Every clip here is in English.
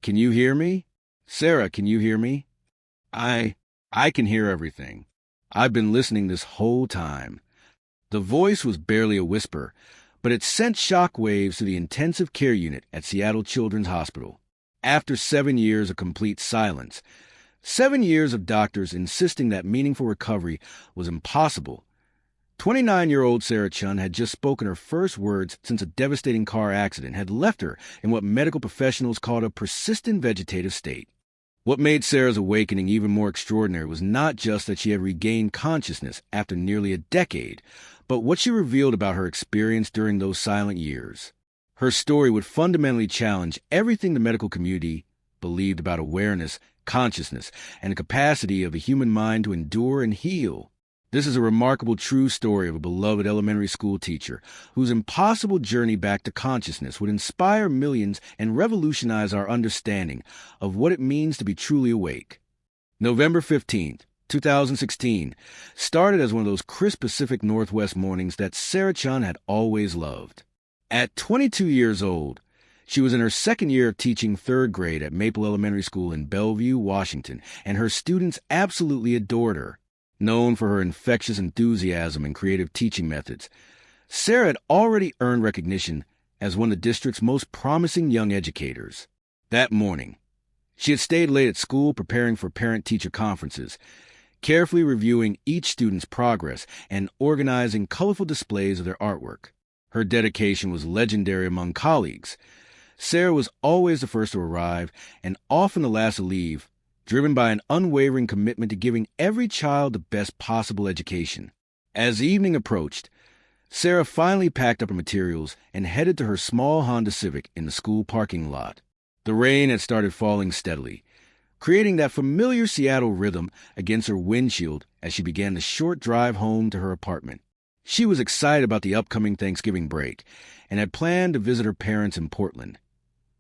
can you hear me? Sarah, can you hear me? I can hear everything. I've been listening this whole time. The voice was barely a whisper, but it sent shock waves to the intensive care unit at Seattle Children's Hospital. After 7 years of complete silence, 7 years of doctors insisting that meaningful recovery was impossible, 29-year-old Sarah Chen had just spoken her first words since a devastating car accident had left her in what medical professionals called a persistent vegetative state. What made Sarah's awakening even more extraordinary was not just that she had regained consciousness after nearly a decade, but what she revealed about her experience during those silent years. Her story would fundamentally challenge everything the medical community believed about awareness, consciousness, and the capacity of the human mind to endure and heal. This is a remarkable true story of a beloved elementary school teacher whose impossible journey back to consciousness would inspire millions and revolutionize our understanding of what it means to be truly awake. November 15th, 2016, started as one of those crisp Pacific Northwest mornings that Sarah Chen had always loved. At 22 years old, she was in her second year of teaching third grade at Maple Elementary School in Bellevue, Washington, and her students absolutely adored her. Known for her infectious enthusiasm and creative teaching methods, Sarah had already earned recognition as one of the district's most promising young educators. That morning, she had stayed late at school preparing for parent-teacher conferences, carefully reviewing each student's progress and organizing colorful displays of their artwork. Her dedication was legendary among colleagues. Sarah was always the first to arrive and often the last to leave, driven by an unwavering commitment to giving every child the best possible education. As evening approached, Sarah finally packed up her materials and headed to her small Honda Civic in the school parking lot. The rain had started falling steadily, creating that familiar Seattle rhythm against her windshield as she began the short drive home to her apartment. She was excited about the upcoming Thanksgiving break and had planned to visit her parents in Portland,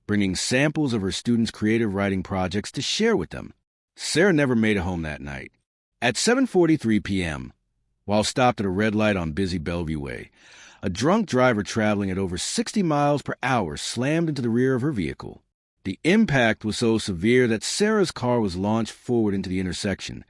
bringing samples of her students' creative writing projects to share with them. Sarah never made it home that night. At 7:43 p.m., while stopped at a red light on busy Bellevue Way, a drunk driver traveling at over 60 miles per hour slammed into the rear of her vehicle. The impact was so severe that Sarah's car was launched forward into the intersection,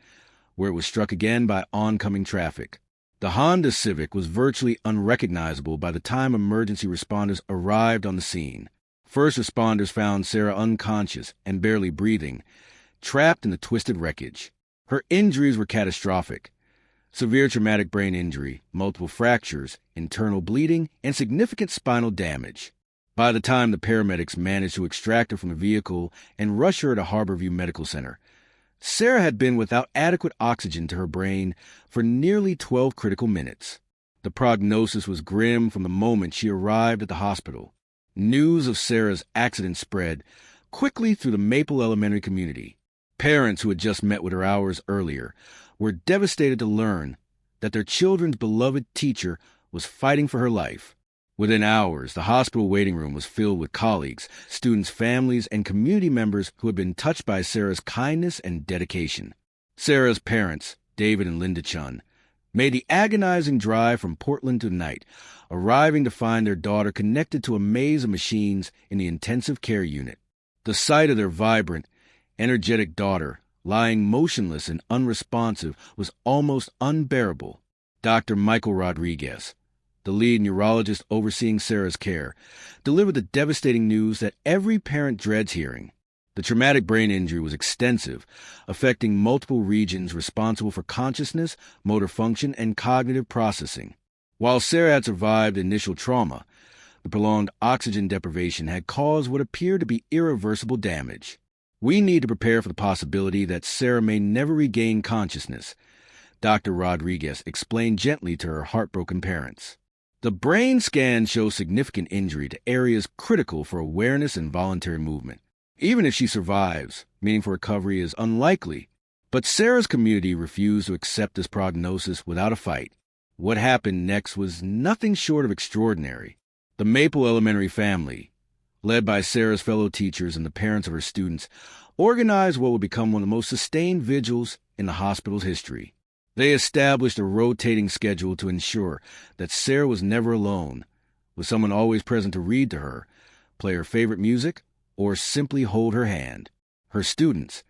where it was struck again by oncoming traffic. The Honda Civic was virtually unrecognizable by the time emergency responders arrived on the scene. First responders found Sarah unconscious and barely breathing, trapped in the twisted wreckage. Her injuries were catastrophic. Severe traumatic brain injury, multiple fractures, internal bleeding, and significant spinal damage. By the time the paramedics managed to extract her from the vehicle and rush her to Harborview Medical Center, Sarah had been without adequate oxygen to her brain for nearly 12 critical minutes. The prognosis was grim from the moment she arrived at the hospital. News of Sarah's accident spread quickly through the Maple Elementary community. Parents who had just met with her hours earlier were devastated to learn that their children's beloved teacher was fighting for her life. Within hours, the hospital waiting room was filled with colleagues, students' families, and community members who had been touched by Sarah's kindness and dedication. Sarah's parents, David and Linda Chen, made the agonizing drive from Portland to night, arriving to find their daughter connected to a maze of machines in the intensive care unit. The sight of their vibrant, energetic daughter lying motionless and unresponsive was almost unbearable. Dr. Michael Rodriguez, the lead neurologist overseeing Sarah's care, delivered the devastating news that every parent dreads hearing. The traumatic brain injury was extensive, affecting multiple regions responsible for consciousness, motor function, and cognitive processing. While Sarah had survived initial trauma, the prolonged oxygen deprivation had caused what appeared to be irreversible damage. We need to prepare for the possibility that Sarah may never regain consciousness, Dr. Rodriguez explained gently to her heartbroken parents. The brain scans show significant injury to areas critical for awareness and voluntary movement. Even if she survives, meaningful recovery is unlikely. But Sarah's community refused to accept this prognosis without a fight. What happened next was nothing short of extraordinary. The Maple Elementary family, led by Sarah's fellow teachers and the parents of her students, organized what would become one of the most sustained vigils in the hospital's history. They established a rotating schedule to ensure that Sarah was never alone, with someone always present to read to her, play her favorite music, or simply hold her hand. Her students,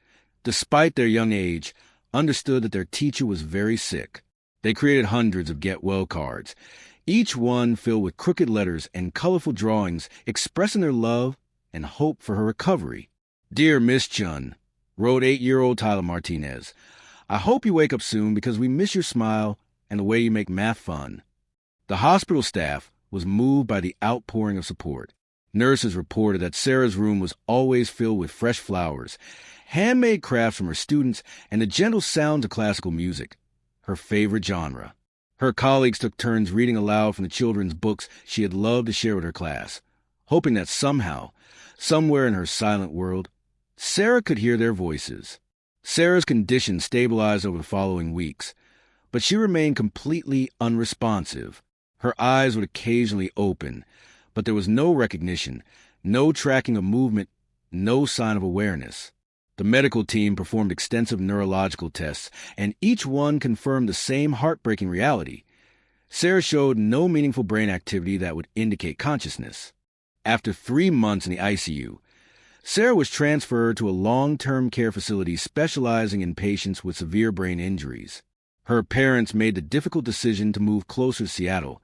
despite their young age, understood that their teacher was very sick. They created hundreds of get well cards, each one filled with crooked letters and colorful drawings expressing their love and hope for her recovery. "Dear Miss Chen," wrote 8-year-old Tyler Martinez, "I hope you wake up soon because we miss your smile and the way you make math fun." The hospital staff was moved by the outpouring of support. Nurses reported that Sarah's room was always filled with fresh flowers, handmade crafts from her students, and the gentle sounds of classical music, her favorite genre. Her colleagues took turns reading aloud from the children's books she had loved to share with her class, hoping that somehow, somewhere in her silent world, Sarah could hear their voices. Sarah's condition stabilized over the following weeks, but she remained completely unresponsive. Her eyes would occasionally open, but there was no recognition, no tracking of movement, no sign of awareness. The medical team performed extensive neurological tests, and each one confirmed the same heartbreaking reality. Sarah showed no meaningful brain activity that would indicate consciousness. After 3 months in the ICU, Sarah was transferred to a long-term care facility specializing in patients with severe brain injuries. Her parents made the difficult decision to move closer to Seattle,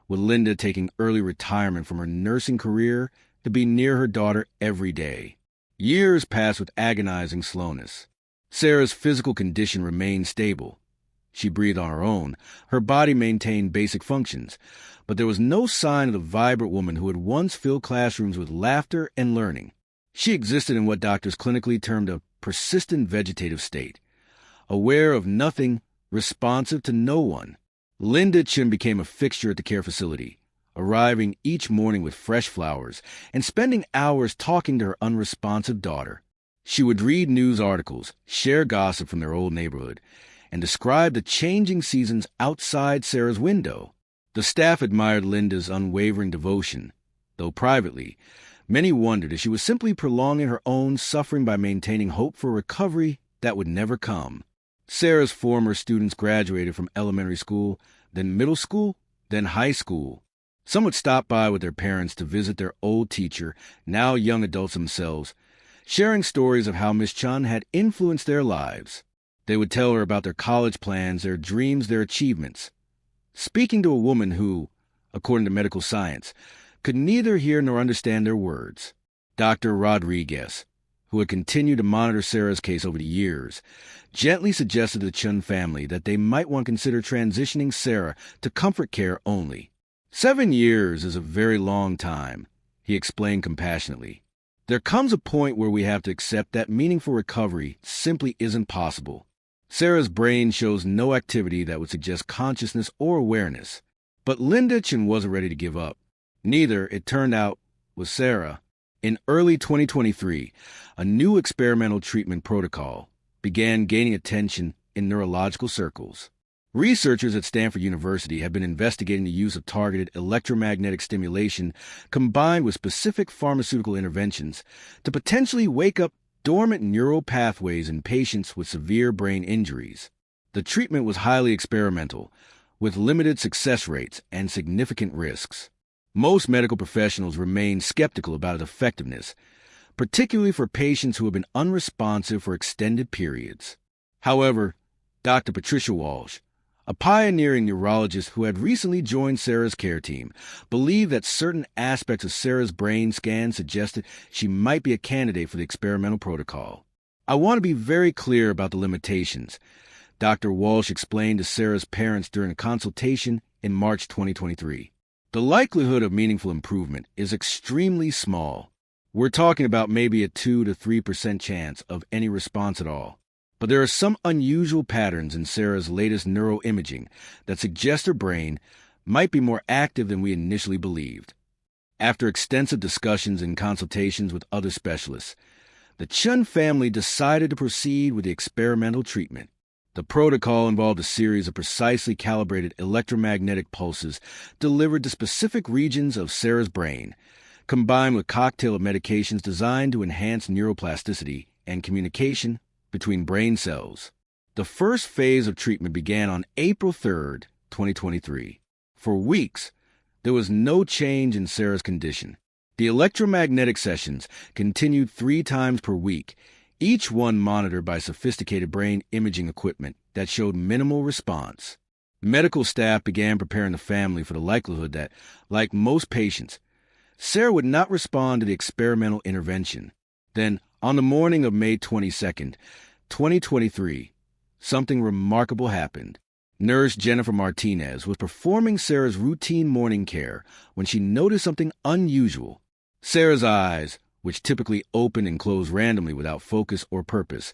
with Linda taking early retirement from her nursing career to be near her daughter every day. Years passed with agonizing slowness. Sarah's physical condition remained stable. She breathed on her own. Her body maintained basic functions, but there was no sign of the vibrant woman who had once filled classrooms with laughter and learning. She existed in what doctors clinically termed a persistent vegetative state, aware of nothing, responsive to no one. Linda Chen became a fixture at the care facility, arriving each morning with fresh flowers and spending hours talking to her unresponsive daughter. She would read news articles, share gossip from their old neighborhood, and describe the changing seasons outside Sarah's window. The staff admired Linda's unwavering devotion, though privately, many wondered if she was simply prolonging her own suffering by maintaining hope for recovery that would never come. Sarah's former students graduated from elementary school, then middle school, then high school. Some would stop by with their parents to visit their old teacher, now young adults themselves, sharing stories of how Miss Chen had influenced their lives. They would tell her about their college plans, their dreams, their achievements. Speaking to a woman who, according to medical science, could neither hear nor understand their words. Dr. Rodriguez, who had continued to monitor Sarah's case over the years, gently suggested to the Chen family that they might want to consider transitioning Sarah to comfort care only. 7 years is a very long time, he explained compassionately. There comes a point where we have to accept that meaningful recovery simply isn't possible. Sarah's brain shows no activity that would suggest consciousness or awareness. But Linda Chen wasn't ready to give up. Neither, it turned out, was Sarah. In early 2023, a new experimental treatment protocol began gaining attention in neurological circles. Researchers at Stanford University have been investigating the use of targeted electromagnetic stimulation combined with specific pharmaceutical interventions to potentially wake up dormant neural pathways in patients with severe brain injuries. The treatment was highly experimental, with limited success rates and significant risks. Most medical professionals remain skeptical about its effectiveness, particularly for patients who have been unresponsive for extended periods. However, Dr. Patricia Walsh, a pioneering neurologist who had recently joined Sarah's care team, believed that certain aspects of Sarah's brain scan suggested she might be a candidate for the experimental protocol. "I want to be very clear about the limitations," Dr. Walsh explained to Sarah's parents during a consultation in March 2023. "The likelihood of meaningful improvement is extremely small. We're talking about maybe a 2 to 3% chance of any response at all. But there are some unusual patterns in Sarah's latest neuroimaging that suggest her brain might be more active than we initially believed." After extensive discussions and consultations with other specialists, the Chen family decided to proceed with the experimental treatment. The protocol involved a series of precisely calibrated electromagnetic pulses delivered to specific regions of Sarah's brain, combined with a cocktail of medications designed to enhance neuroplasticity and communication between brain cells. The first phase of treatment began on April 3, 2023. For weeks, there was no change in Sarah's condition. The electromagnetic sessions continued 3 times per week, each one monitored by sophisticated brain imaging equipment that showed minimal response. Medical staff began preparing the family for the likelihood that, like most patients, Sarah would not respond to the experimental intervention. Then, on the morning of May 22nd, 2023, something remarkable happened. Nurse Jennifer Martinez was performing Sarah's routine morning care when she noticed something unusual. Sarah's eyes, which typically open and close randomly without focus or purpose,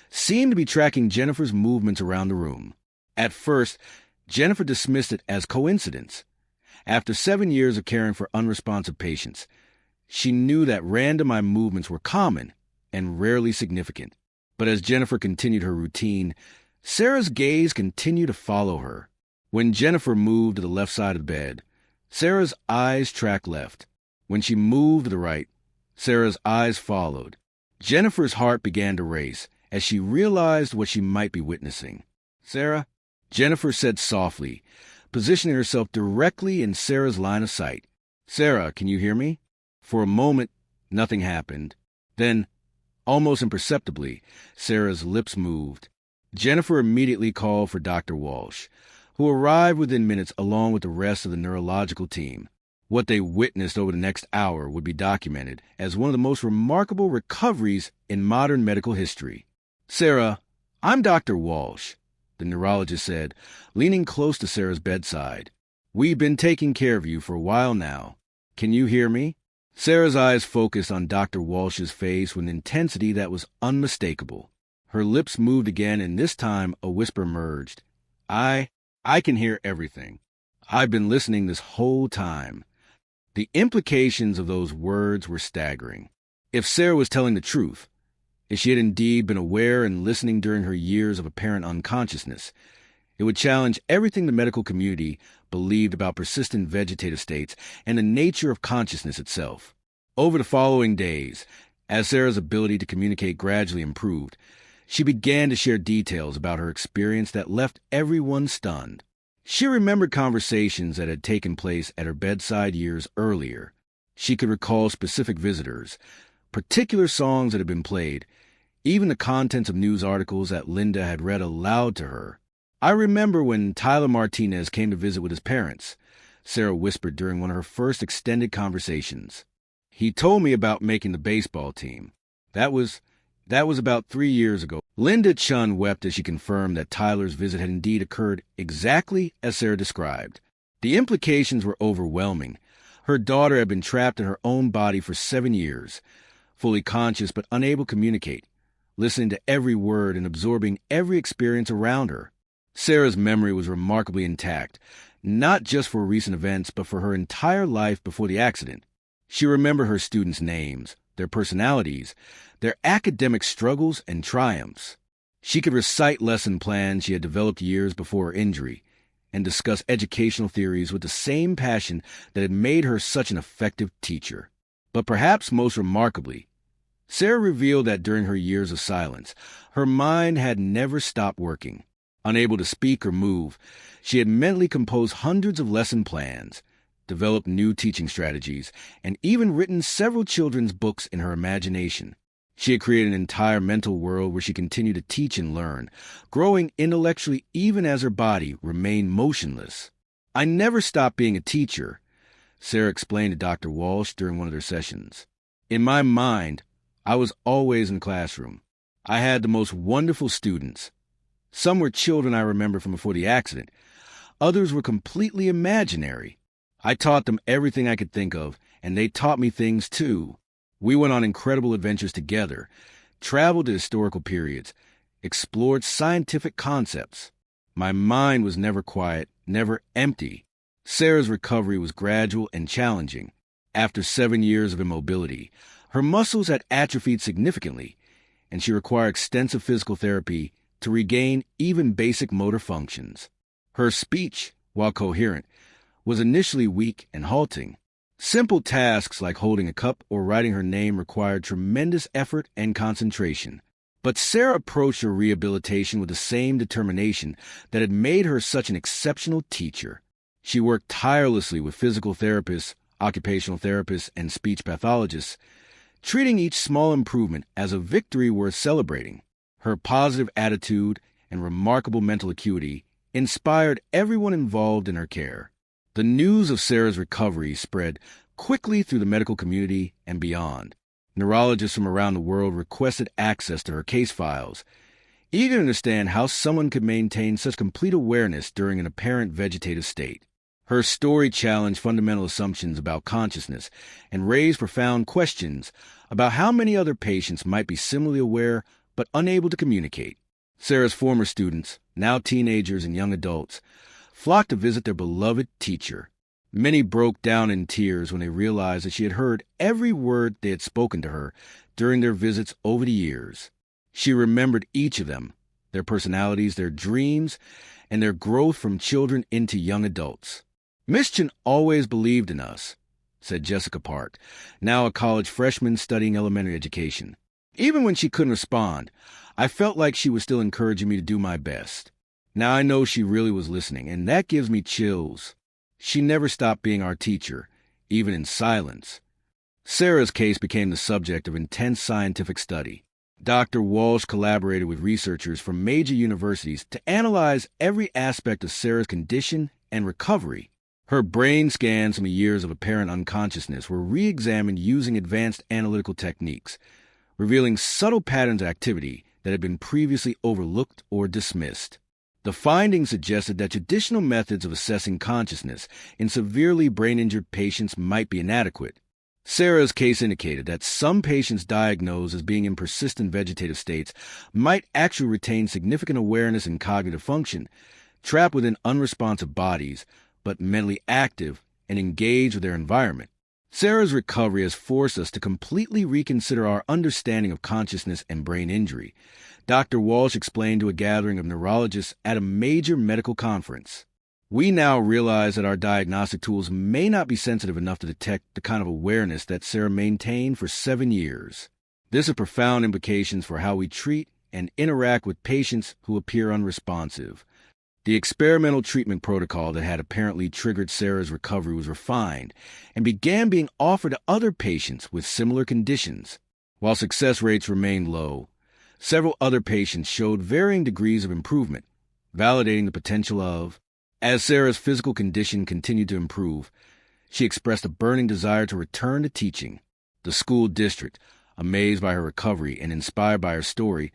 seemed to be tracking Jennifer's movements around the room. At first, Jennifer dismissed it as coincidence. After 7 years of caring for unresponsive patients, she knew that random eye movements were common and rarely significant. But as Jennifer continued her routine, Sarah's gaze continued to follow her. When Jennifer moved to the left side of the bed, Sarah's eyes tracked left. When she moved to the right, Sarah's eyes followed. Jennifer's heart began to race as she realized what she might be witnessing. "Sarah," Jennifer said softly, positioning herself directly in Sarah's line of sight. "Sarah, can you hear me?" For a moment, nothing happened. Then, almost imperceptibly, Sarah's lips moved. Jennifer immediately called for Dr. Walsh, who arrived within minutes along with the rest of the neurological team. What they witnessed over the next hour would be documented as one of the most remarkable recoveries in modern medical history. "Sarah, I'm Dr. Walsh," the neurologist said, leaning close to Sarah's bedside. "We've been taking care of you for a while now. Can you hear me?" Sarah's eyes focused on Dr. Walsh's face with an intensity that was unmistakable. Her lips moved again, and this time a whisper emerged. I can hear everything. I've been listening this whole time." The implications of those words were staggering. If Sarah was telling the truth, if she had indeed been aware and listening during her years of apparent unconsciousness, it would challenge everything the medical community believed about persistent vegetative states and the nature of consciousness itself. Over the following days, as Sarah's ability to communicate gradually improved, she began to share details about her experience that left everyone stunned. She remembered conversations that had taken place at her bedside years earlier. She could recall specific visitors, particular songs that had been played, even the contents of news articles that Linda had read aloud to her. "I remember when Tyler Martinez came to visit with his parents," Sarah whispered during one of her first extended conversations. "He told me about making the baseball team. That was about 3 years ago." Linda Chen wept as she confirmed that Tyler's visit had indeed occurred exactly as Sarah described. The implications were overwhelming. Her daughter had been trapped in her own body for 7 years, fully conscious but unable to communicate, listening to every word and absorbing every experience around her. Sarah's memory was remarkably intact, not just for recent events, but for her entire life before the accident. She remembered her students' names, their personalities, their academic struggles and triumphs. She could recite lesson plans she had developed years before her injury and discuss educational theories with the same passion that had made her such an effective teacher. But perhaps most remarkably, Sarah revealed that during her years of silence, her mind had never stopped working. Unable to speak or move, she had mentally composed hundreds of lesson plans, developed new teaching strategies, and even written several children's books in her imagination. She had created an entire mental world where she continued to teach and learn, growing intellectually even as her body remained motionless. "I never stopped being a teacher," Sarah explained to Dr. Walsh during one of their sessions. "In my mind, I was always in the classroom. I had the most wonderful students. Some were children I remember from before the accident. Others were completely imaginary. I taught them everything I could think of, and they taught me things too. We went on incredible adventures together, traveled to historical periods, explored scientific concepts. My mind was never quiet, never empty." Sarah's recovery was gradual and challenging. After 7 years of immobility, her muscles had atrophied significantly, and she required extensive physical therapy to regain even basic motor functions. Her speech, while coherent, was initially weak and halting. Simple tasks like holding a cup or writing her name required tremendous effort and concentration. But Sarah approached her rehabilitation with the same determination that had made her such an exceptional teacher. She worked tirelessly with physical therapists, occupational therapists, and speech pathologists, treating each small improvement as a victory worth celebrating. Her positive attitude and remarkable mental acuity inspired everyone involved in her care. The news of Sarah's recovery spread quickly through the medical community and beyond. Neurologists from around the world requested access to her case files, eager to understand how someone could maintain such complete awareness during an apparent vegetative state. Her story challenged fundamental assumptions about consciousness and raised profound questions about how many other patients might be similarly aware but unable to communicate. Sarah's former students, now teenagers and young adults, flocked to visit their beloved teacher. Many broke down in tears when they realized that she had heard every word they had spoken to her during their visits over the years. She remembered each of them, their personalities, their dreams, and their growth from children into young adults. "Miss Chen always believed in us," said Jessica Park, now a college freshman studying elementary education. "Even when she couldn't respond, I felt like she was still encouraging me to do my best. Now I know she really was listening, and that gives me chills. She never stopped being our teacher, even in silence." Sarah's case became the subject of intense scientific study. Dr. Walsh collaborated with researchers from major universities to analyze every aspect of Sarah's condition and recovery. Her brain scans from the years of apparent unconsciousness were re-examined using advanced analytical techniques, revealing subtle patterns of activity that had been previously overlooked or dismissed. The findings suggested that traditional methods of assessing consciousness in severely brain-injured patients might be inadequate. Sarah's case indicated that some patients diagnosed as being in persistent vegetative states might actually retain significant awareness and cognitive function, trapped within unresponsive bodies, but mentally active and engaged with their environment. Sarah's recovery has forced us to completely reconsider our understanding of consciousness and brain injury, Dr. Walsh explained to a gathering of neurologists at a major medical conference. "We now realize that our diagnostic tools may not be sensitive enough to detect the kind of awareness that Sarah maintained for 7 years. This has profound implications for how we treat and interact with patients who appear unresponsive." The experimental treatment protocol that had apparently triggered Sarah's recovery was refined and began being offered to other patients with similar conditions. While success rates remained low, several other patients showed varying degrees of improvement, validating the potential of. As Sarah's physical condition continued to improve, she expressed a burning desire to return to teaching. The school district, amazed by her recovery and inspired by her story,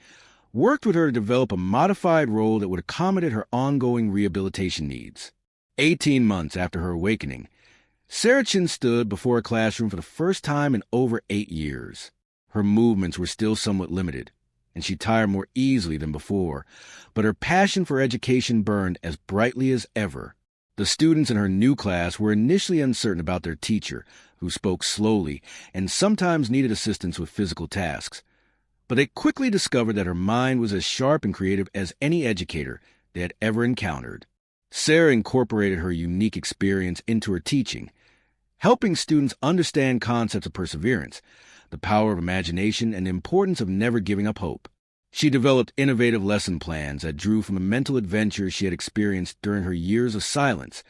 worked with her to develop a modified role that would accommodate her ongoing rehabilitation needs. 18 months after her awakening, Sarah Chen stood before a classroom for the first time in over 8 years. Her movements were still somewhat limited, and she tired more easily than before, but her passion for education burned as brightly as ever. The students in her new class were initially uncertain about their teacher, who spoke slowly and sometimes needed assistance with physical tasks. But they quickly discovered that her mind was as sharp and creative as any educator they had ever encountered. Sarah incorporated her unique experience into her teaching, helping students understand concepts of perseverance, the power of imagination, and the importance of never giving up hope. She developed innovative lesson plans that drew from the mental adventures she had experienced during her years of silence,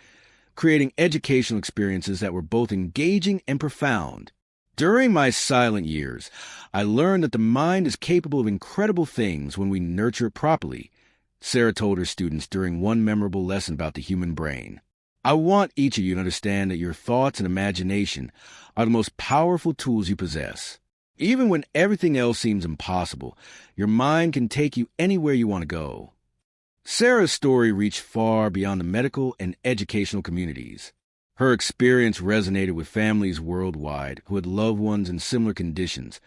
creating educational experiences that were both engaging and profound. "During my silent years, I learned that the mind is capable of incredible things when we nurture it properly," Sarah told her students during one memorable lesson about the human brain. "I want each of you to understand that your thoughts and imagination are the most powerful tools you possess. Even when everything else seems impossible, your mind can take you anywhere you want to go." Sarah's story reached far beyond the medical and educational communities. Her experience resonated with families worldwide who had loved ones in similar conditions,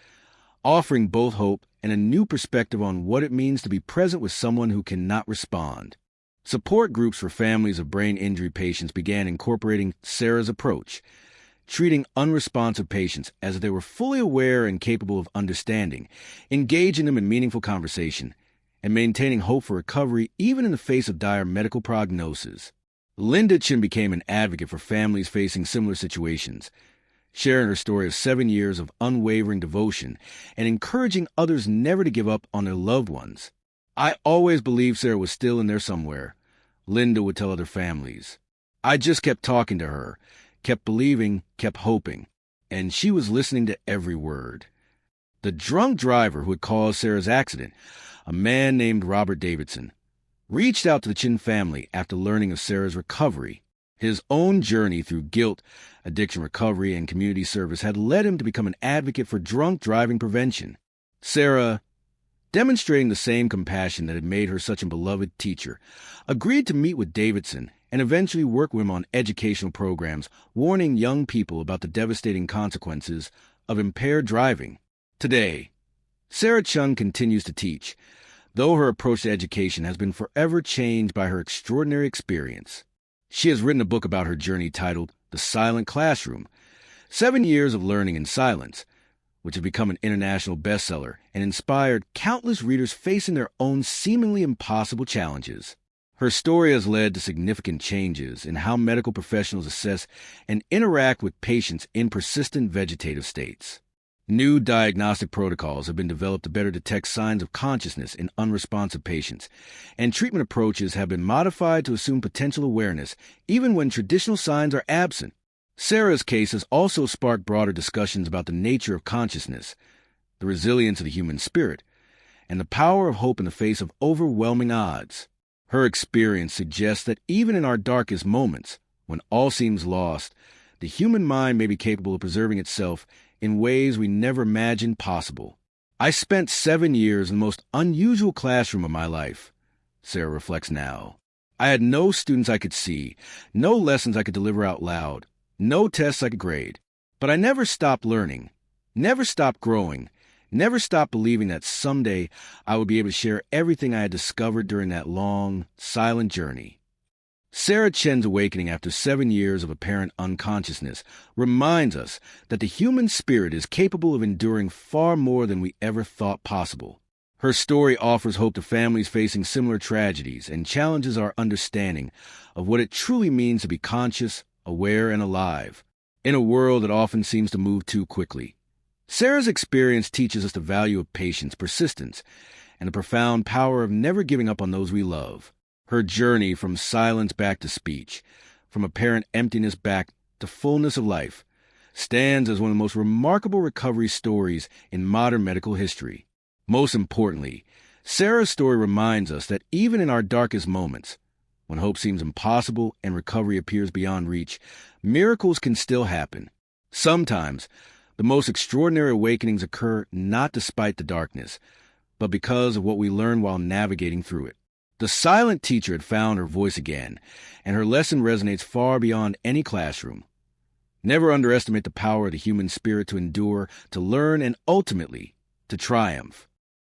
offering both hope and a new perspective on what it means to be present with someone who cannot respond. Support groups for families of brain injury patients began incorporating Sarah's approach, treating unresponsive patients as if they were fully aware and capable of understanding, engaging them in meaningful conversation, and maintaining hope for recovery even in the face of dire medical prognosis. Linda Chen became an advocate for families facing similar situations, sharing her story of 7 years of unwavering devotion and encouraging others never to give up on their loved ones. "I always believed Sarah was still in there somewhere," Linda would tell other families. "I just kept talking to her, kept believing, kept hoping, and she was listening to every word. The drunk driver who had caused Sarah's accident, a man named Robert Davidson, reached out to the Chen family after learning of Sarah's recovery. His own journey through guilt, addiction recovery, and community service had led him to become an advocate for drunk driving prevention. Sarah, demonstrating the same compassion that had made her such a beloved teacher, agreed to meet with Davidson and eventually work with him on educational programs warning young people about the devastating consequences of impaired driving. Today, Sarah Chen continues to teach, though her approach to education has been forever changed by her extraordinary experience. She has written a book about her journey titled The Silent Classroom, 7 Years of Learning in Silence, which has become an international bestseller and inspired countless readers facing their own seemingly impossible challenges. Her story has led to significant changes in how medical professionals assess and interact with patients in persistent vegetative states. New diagnostic protocols have been developed to better detect signs of consciousness in unresponsive patients, and treatment approaches have been modified to assume potential awareness even when traditional signs are absent. Sarah's case has also sparked broader discussions about the nature of consciousness, the resilience of the human spirit, and the power of hope in the face of overwhelming odds. Her experience suggests that even in our darkest moments, when all seems lost, the human mind may be capable of preserving itself in ways we never imagined possible. I spent 7 years in the most unusual classroom of my life, Sarah reflects now. I had no students I could see, no lessons I could deliver out loud, no tests I could grade. But I never stopped learning, never stopped growing, never stopped believing that someday I would be able to share everything I had discovered during that long, silent journey. Sarah Chen's awakening after 7 years of apparent unconsciousness reminds us that the human spirit is capable of enduring far more than we ever thought possible. Her story offers hope to families facing similar tragedies and challenges our understanding of what it truly means to be conscious, aware, and alive in a world that often seems to move too quickly. Sarah's experience teaches us the value of patience, persistence, and the profound power of never giving up on those we love. Her journey from silence back to speech, from apparent emptiness back to fullness of life, stands as one of the most remarkable recovery stories in modern medical history. Most importantly, Sarah's story reminds us that even in our darkest moments, when hope seems impossible and recovery appears beyond reach, miracles can still happen. Sometimes, the most extraordinary awakenings occur not despite the darkness, but because of what we learn while navigating through it. The silent teacher had found her voice again, and her lesson resonates far beyond any classroom. Never underestimate the power of the human spirit to endure, to learn, and ultimately, to triumph.